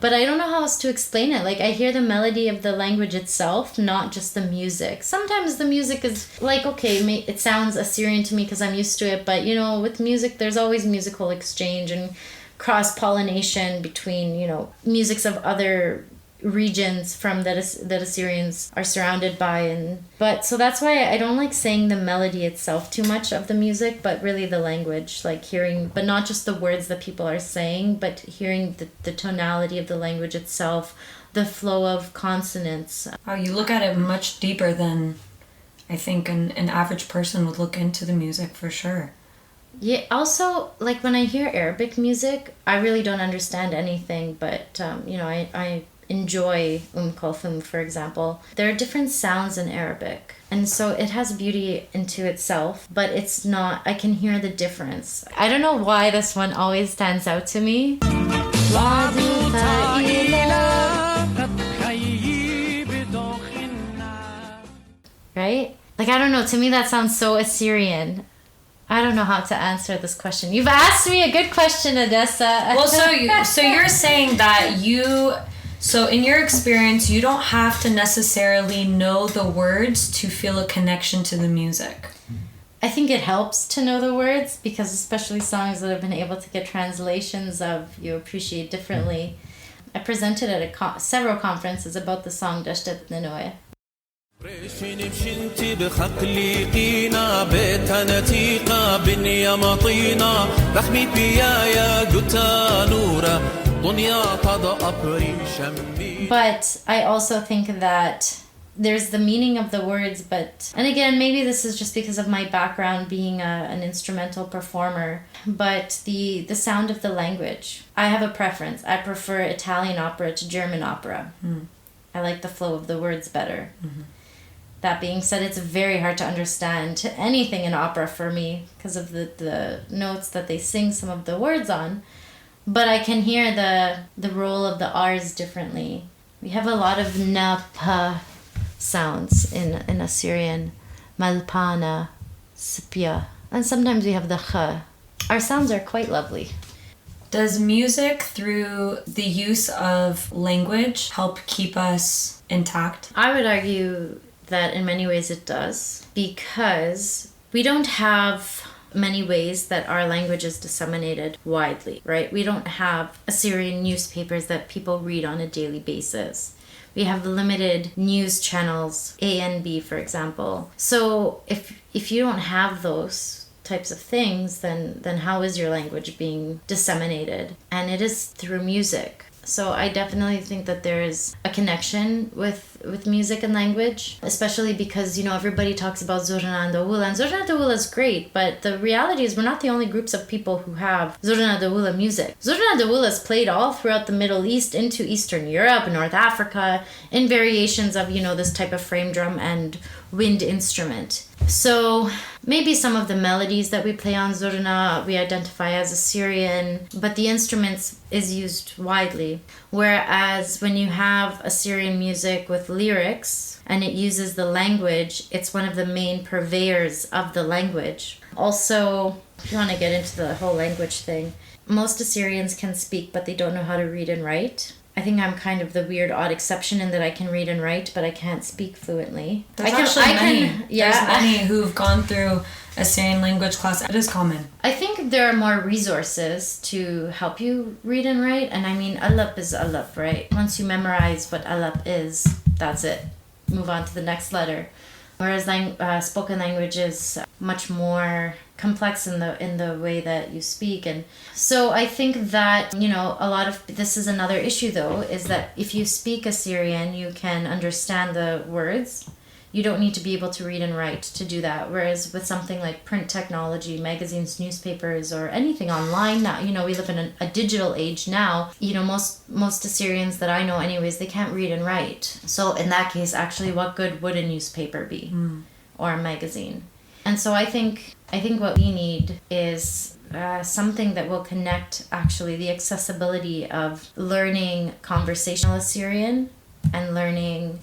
But I don't know how else to explain it. Like, I hear the melody of the language itself, not just the music. Sometimes the music is like, okay, it sounds Assyrian to me because I'm used to it. But, with music, there's always musical exchange and cross-pollination between, musics of other regions from that Assyrians are surrounded by, but so that's why I don't like saying the melody itself too much of the music, but really the language, like hearing, but not just the words that people are saying, but hearing the tonality of the language itself, the flow of consonants. Oh, you look at it much deeper than I think an average person would look into the music, for sure. Yeah, also, like when I hear Arabic music, I really don't understand anything, but I enjoy Kulthum, for example. There are different sounds in Arabic, and so it has beauty into itself, but it's not, I can hear the difference. I don't know why this one always stands out to me. Right? Like, I don't know, to me that sounds so Assyrian. I don't know how to answer this question. You've asked me a good question, Odessa. Well, so you're saying that so in your experience, you don't have to necessarily know the words to feel a connection to the music. I think it helps to know the words, because especially songs that have been able to get translations of, you appreciate differently. I presented at several conferences about the song Dashtet Nenoe. But I also think that there's the meaning of the words, and again, maybe this is just because of my background being an instrumental performer, but the sound of the language. I have a preference. I prefer Italian opera to German opera. I like the flow of the words better. That being said, it's very hard to understand anything in opera for me because of the notes that they sing some of the words on, but I can hear the roll of the R's differently. We have a lot of na-pa sounds in Assyrian, malpana, spia, and sometimes we have the ch. Our sounds are quite lovely. Does music, through the use of language, help keep us intact? I would argue that in many ways it does, because we don't have many ways that our language is disseminated widely, right? We don't have Assyrian newspapers that people read on a daily basis. We have limited news channels, A and B, for example. So if you don't have those types of things, then how is your language being disseminated? And it is through music. So I definitely think that there is a connection with music and language, especially because, everybody talks about Zurna and Dawula, and Zurna and Dawula is great, but the reality is we're not the only groups of people who have Zurna and Dawula music. Zurna and Dawula is played all throughout the Middle East, into Eastern Europe, North Africa, in variations of, this type of frame drum and wind instrument. So maybe some of the melodies that we play on Zurna we identify as Assyrian, but the instruments is used widely. Whereas when you have Assyrian music with lyrics and it uses the language, it's one of the main purveyors of the language. Also, if you want to get into the whole language thing, most Assyrians can speak, but they don't know how to read and write. I think I'm kind of the weird, odd exception in that I can read and write, but I can't speak fluently. There's There's many who've gone through Assyrian language class. It is common. I think there are more resources to help you read and write, and I mean, alap is alap, right? Once you memorize what alap is, that's it. Move on to the next letter. Whereas spoken language is much more complex in the way that you speak. And so I think that, a lot of this is another issue, though, is that if you speak Assyrian, you can understand the words. You don't need to be able to read and write to do that. Whereas with something like print technology, magazines, newspapers, or anything online now, we live in a digital age now. Most Assyrians that I know anyways, they can't read and write. So in that case, actually, what good would a newspaper be or a magazine? And so I think what we need is something that will connect actually the accessibility of learning conversational Assyrian and learning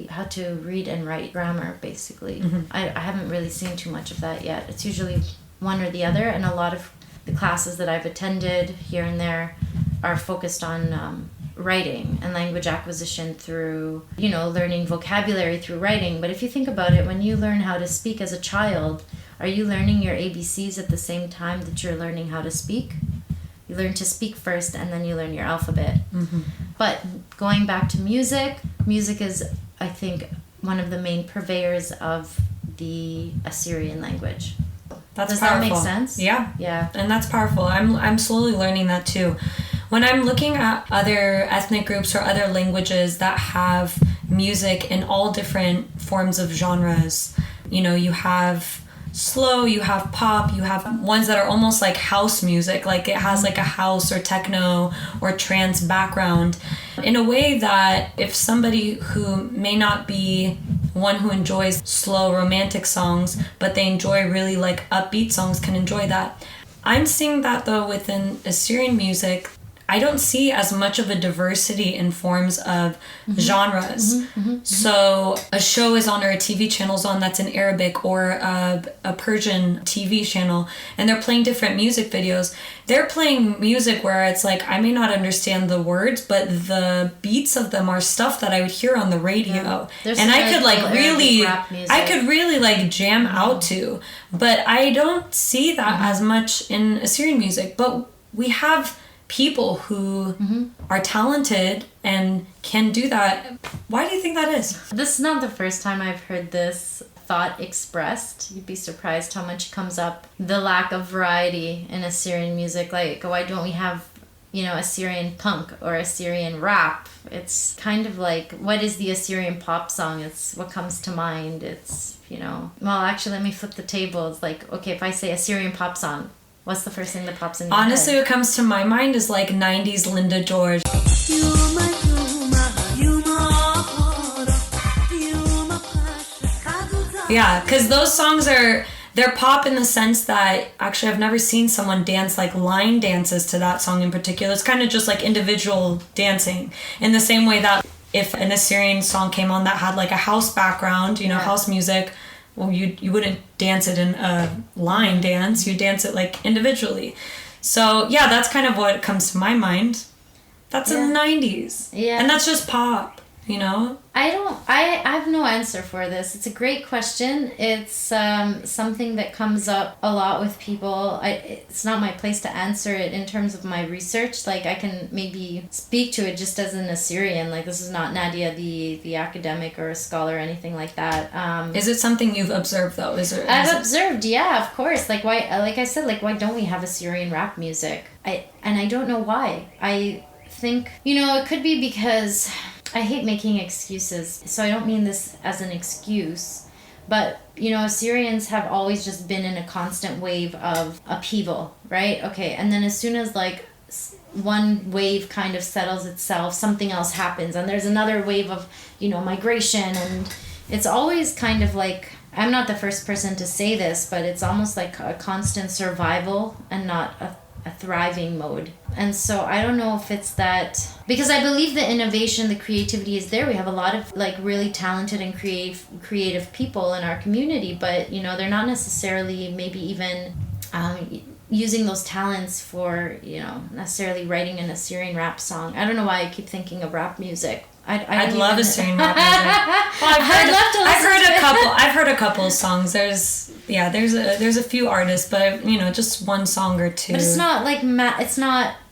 how to read and write grammar, basically. I haven't really seen too much of that yet. It's usually one or the other, and a lot of the classes that I've attended here and there are focused on writing and language acquisition through, learning vocabulary through writing. But if you think about it, when you learn how to speak as a child, are you learning your ABCs at the same time that you're learning how to speak? You learn to speak first, and then you learn your alphabet. But going back to music is, I think, one of the main purveyors of the Assyrian language. Does powerful. That make sense? Yeah. And that's powerful. I'm slowly learning that too. When I'm looking at other ethnic groups or other languages that have music in all different forms of genres, you have slow, you have pop, you have ones that are almost like house music, like it has like a house or techno or trance background, in a way that if somebody who may not be one who enjoys slow romantic songs, but they enjoy really like upbeat songs, can enjoy that. I'm seeing that though within Assyrian music, I don't see as much of a diversity in forms of genres. So a show is on or a TV channel's on that's in Arabic, or a Persian TV channel, and they're playing different music videos. They're playing music where it's like, I may not understand the words, but the beats of them are stuff that I would hear on the radio. Yeah. And I could really like jam out to, but I don't see that as much in Assyrian music. But we have people who are talented and can do that. Why do you think that is? This is not the first time I've heard this thought expressed. You'd be surprised how much comes up. The lack of variety in Assyrian music. Like, why don't we have Assyrian punk or Assyrian rap. It's kind of like, what is the Assyrian pop song? It's what comes to mind. It's, well, actually, let me flip the table. It's like, okay, if I say Assyrian pop song, what's the first thing that pops in your Honestly, head? what comes to my mind is like 90s Linda George. Yeah, because those songs they're pop in the sense that, actually, I've never seen someone dance like line dances to that song in particular. It's kind of just like individual dancing, in the same way that if an Assyrian song came on that had like a house background, house music, well, you wouldn't dance it in a line dance, you dance it like individually. So yeah, that's kind of what comes to my mind. That's in the 90s. Yeah. And that's just pop, I have no answer for this. It's a great question. It's something that comes up a lot with people. It's not my place to answer it in terms of my research. Like, I can maybe speak to it just as an Assyrian. Like, this is not Nadia, the academic or a scholar or anything like that. Is it something you've observed, though? I've observed, yeah, of course. Like, why? Like I said, like, why don't we have Assyrian rap music? I don't know why. I think, it could be because I hate making excuses, so I don't mean this as an excuse, but Assyrians have always just been in a constant wave of upheaval, right? Okay, and then as soon as like one wave kind of settles itself, something else happens, and there's another wave of migration, and it's always kind of like, I'm not the first person to say this, but it's almost like a constant survival and not a thriving mode. And so I don't know if it's that, because I believe the innovation, the creativity is there. We have a lot of like really talented and creative people in our community, but they're not necessarily maybe even using those talents for necessarily writing an Assyrian rap song. I don't know why I keep thinking of rap music. I'd love Assyrian rap music. Well, I've heard a couple of songs. There's a few artists, but just one song or two. But it's not like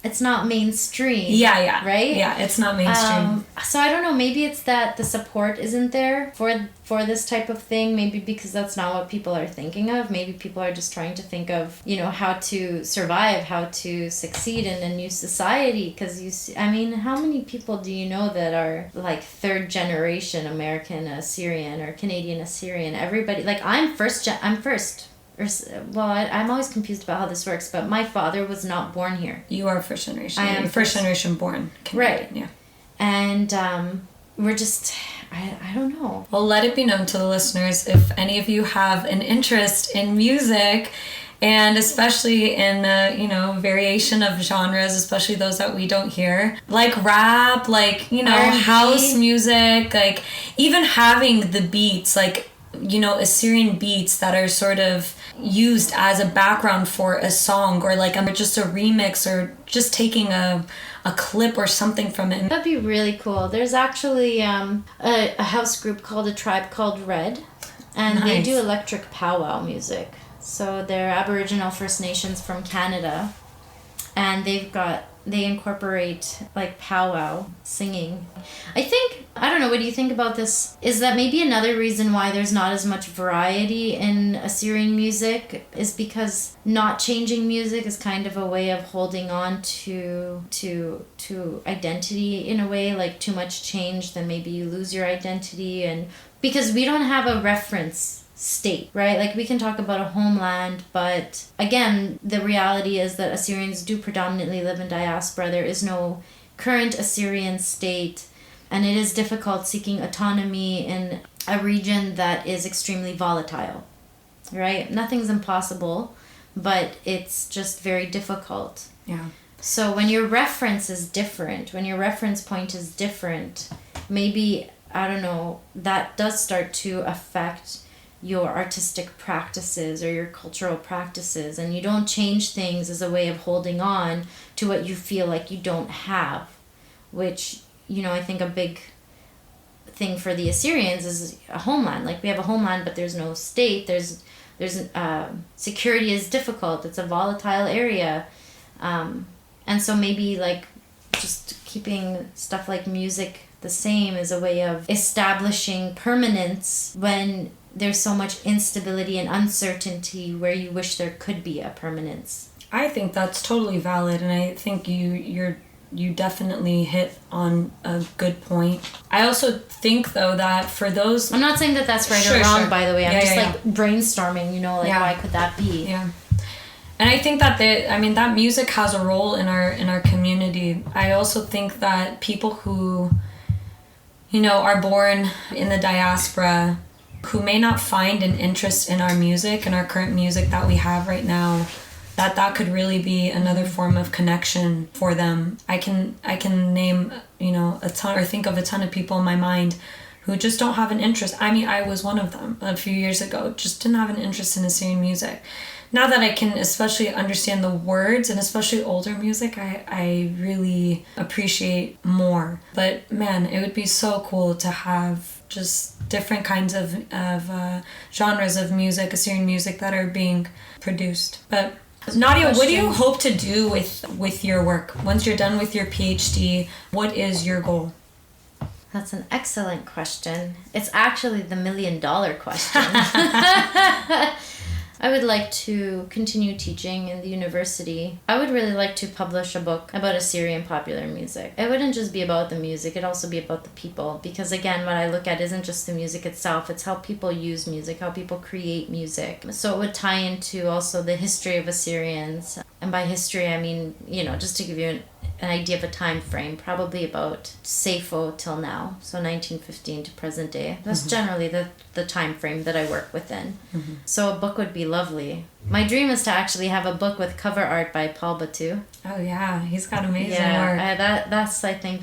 it's not mainstream. Yeah. Right? Yeah, it's not mainstream. So I don't know, maybe it's that the support isn't there for this type of thing, maybe because that's not what people are thinking of. Maybe people are just trying to think of, how to survive, how to succeed in a new society, because how many people do you know that are like third generation American Assyrian or Canadian Assyrian? Everybody, like I'm first. I'm always confused about how this works, but my father was not born here. You are first generation. I am first generation born Canadian. Right. Yeah. And we're just, I don't know. Well, let it be known to the listeners, if any of you have an interest in music, and especially in variation of genres, especially those that we don't hear, like rap, like R&B. house music, like even having the beats, like Assyrian beats that are sort of used as a background for a song, or like just a remix, or just taking a clip or something from it. That'd be really cool. There's actually a house group called A Tribe Called Red, and They do electric powwow music. So they're Aboriginal First Nations from Canada, and they incorporate like powwow singing. I don't know, what do you think about this? Is that maybe another reason why there's not as much variety in Assyrian music is because not changing music is kind of a way of holding on to identity in a way. Like too much change, then maybe you lose your identity, and because we don't have a reference state, right? Like we can talk about a homeland, but again, the reality is that Assyrians do predominantly live in diaspora. There is no current Assyrian state, and it is difficult seeking autonomy in a region that is extremely volatile, right? Nothing's impossible, but it's just very difficult. Yeah. So when your reference is different, when your reference point is different, maybe, I don't know, that does start to affect your artistic practices or your cultural practices, and you don't change things as a way of holding on to what you feel like you don't have, which, I think a big thing for the Assyrians is a homeland. Like we have a homeland, but there's no state. There's security is difficult. It's a volatile area, and so maybe like just keeping stuff like music the same is a way of establishing permanence when there's so much instability and uncertainty where you wish there could be a permanence. I think that's totally valid, and I think you definitely hit on a good point. I also think, though, that for those... I'm not saying that that's right or wrong, by the way. I'm just brainstorming, why could that be? Yeah. And I think that that music has a role in our community. I also think that people who, are born in the diaspora, who may not find an interest in our music and our current music that we have right now, that could really be another form of connection for them. I can name, a ton, or think of a ton of people in my mind who just don't have an interest. I was one of them a few years ago, just didn't have an interest in Assyrian music. Now that I can especially understand the words, and especially older music, I really appreciate more. But man, it would be so cool to have just different kinds of genres of music, Assyrian music, that are being produced. But Nadia, what do you hope to do with your work? Once you're done with your PhD, what is your goal? That's an excellent question. It's actually the $1 million question. I would like to continue teaching in the university. I would really like to publish a book about Assyrian popular music. It wouldn't just be about the music, it'd also be about the people. Because again, what I look at isn't just the music itself, it's how people use music, how people create music. So it would tie into also the history of Assyrians. And by history, I mean, just to give you an idea of a time frame, probably about Sappho till now, so 1915 to present day. That's generally the time frame that I work within. So a book would be lovely. My dream is to actually have a book with cover art by Paul Batu. Oh yeah, he's got amazing work. That's I think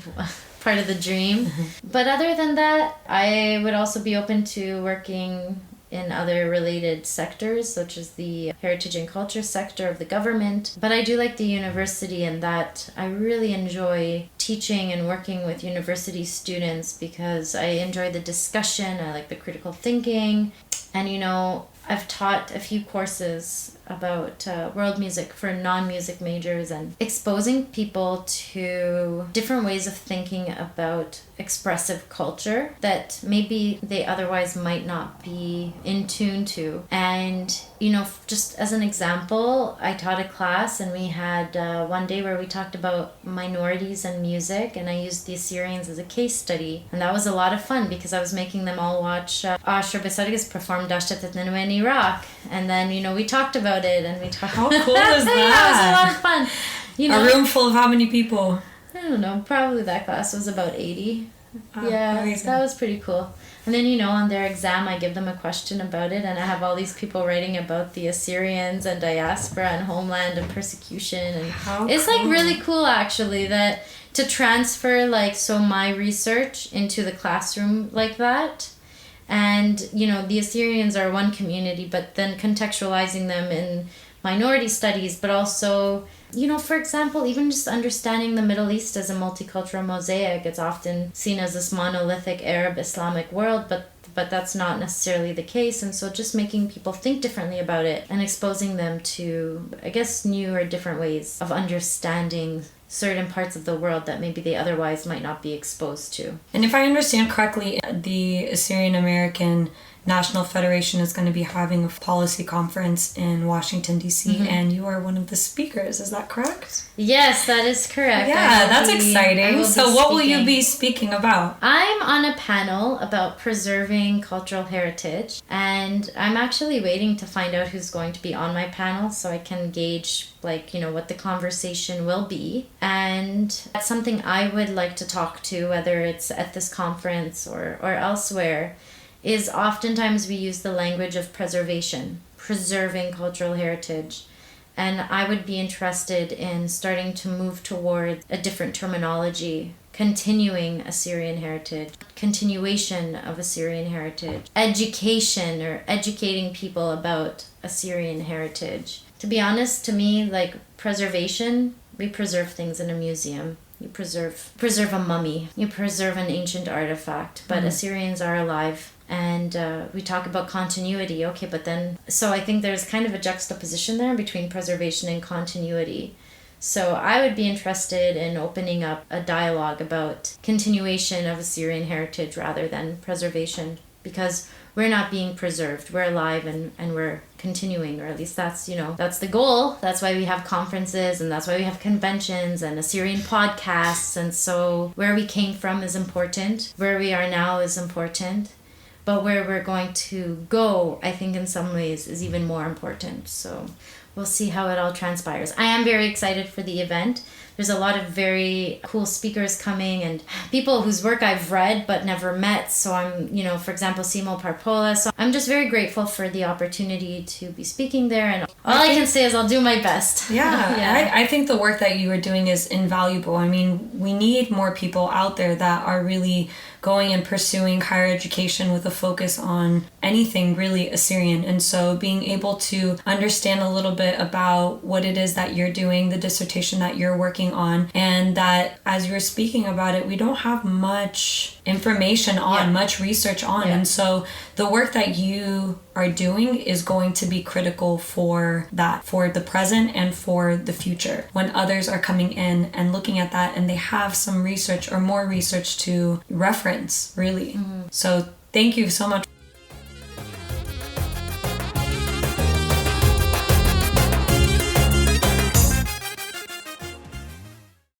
part of the dream. But other than that, I would also be open to working in other related sectors, such as the heritage and culture sector of the government. But I do like the university in that I really enjoy teaching and working with university students because I enjoy the discussion, I like the critical thinking, and I've taught a few courses about world music for non-music majors and exposing people to different ways of thinking about expressive culture that maybe they otherwise might not be in tune to. And just as an example, I taught a class and we had one day where we talked about minorities and music, and I used the Assyrians as a case study, and that was a lot of fun because I was making them all watch Ashur Besargis perform Dashtat Nineveh in Iraq, and then we talked about it, and we talked. How cool is that? Yeah, it was a lot of fun. A room full of how many people? I don't know, probably that class was about 80. Yeah, amazing. That was pretty cool. And then, on their exam, I give them a question about it, and I have all these people writing about the Assyrians and diaspora and homeland and persecution. And it's cool. Really cool, actually, that to transfer, my research into the classroom like that. And, the Assyrians are one community, but then contextualizing them in minority studies, but also, for example, even just understanding the Middle East as a multicultural mosaic. It's often seen as this monolithic Arab Islamic world, but that's not necessarily the case. And so just making people think differently about it and exposing them to, I guess, new or different ways of understanding certain parts of the world that maybe they otherwise might not be exposed to. And if I understand correctly, the Assyrian American National Federation is going to be having a policy conference in Washington, D.C., and you are one of the speakers. Is that correct? Yes, that is correct. Yeah, that's exciting. So what will you be speaking about? I'm on a panel about preserving cultural heritage, and I'm actually waiting to find out who's going to be on my panel so I can gauge what the conversation will be. And that's something I would like to talk to, whether it's at this conference or elsewhere, is oftentimes we use the language of preservation, preserving cultural heritage. And I would be interested in starting to move toward a different terminology, continuing Assyrian heritage, continuation of Assyrian heritage, education or educating people about Assyrian heritage. To be honest, to me, preservation, we preserve things in a museum. You preserve a mummy, you preserve an ancient artifact, but Assyrians are alive. And we talk about continuity, okay, but then, so I think there's kind of a juxtaposition there between preservation and continuity. So I would be interested in opening up a dialogue about continuation of Assyrian heritage rather than preservation, because we're not being preserved. We're alive and we're continuing, or at least that's, that's the goal. That's why we have conferences, and that's why we have conventions and Assyrian podcasts. And so where we came from is important. Where we are now is important. But where we're going to go, I think in some ways, is even more important. So we'll see how it all transpires. I am very excited for the event. There's a lot of very cool speakers coming and people whose work I've read but never met. So I'm, for example, Simo Parpola. So I'm just very grateful for the opportunity to be speaking there. And all I can say is I'll do my best. Yeah. I think the work that you are doing is invaluable. I mean, we need more people out there that are really going and pursuing higher education with a focus on anything really Assyrian. And so being able to understand a little bit about what it is that you're doing, the dissertation that you're working on, and that as you were speaking about it, we don't have much information on, much research on. And so the work that you are doing is going to be critical for that, for the present and for the future, when others are coming in and looking at that and they have some research or more research to reference, really. So thank you so much.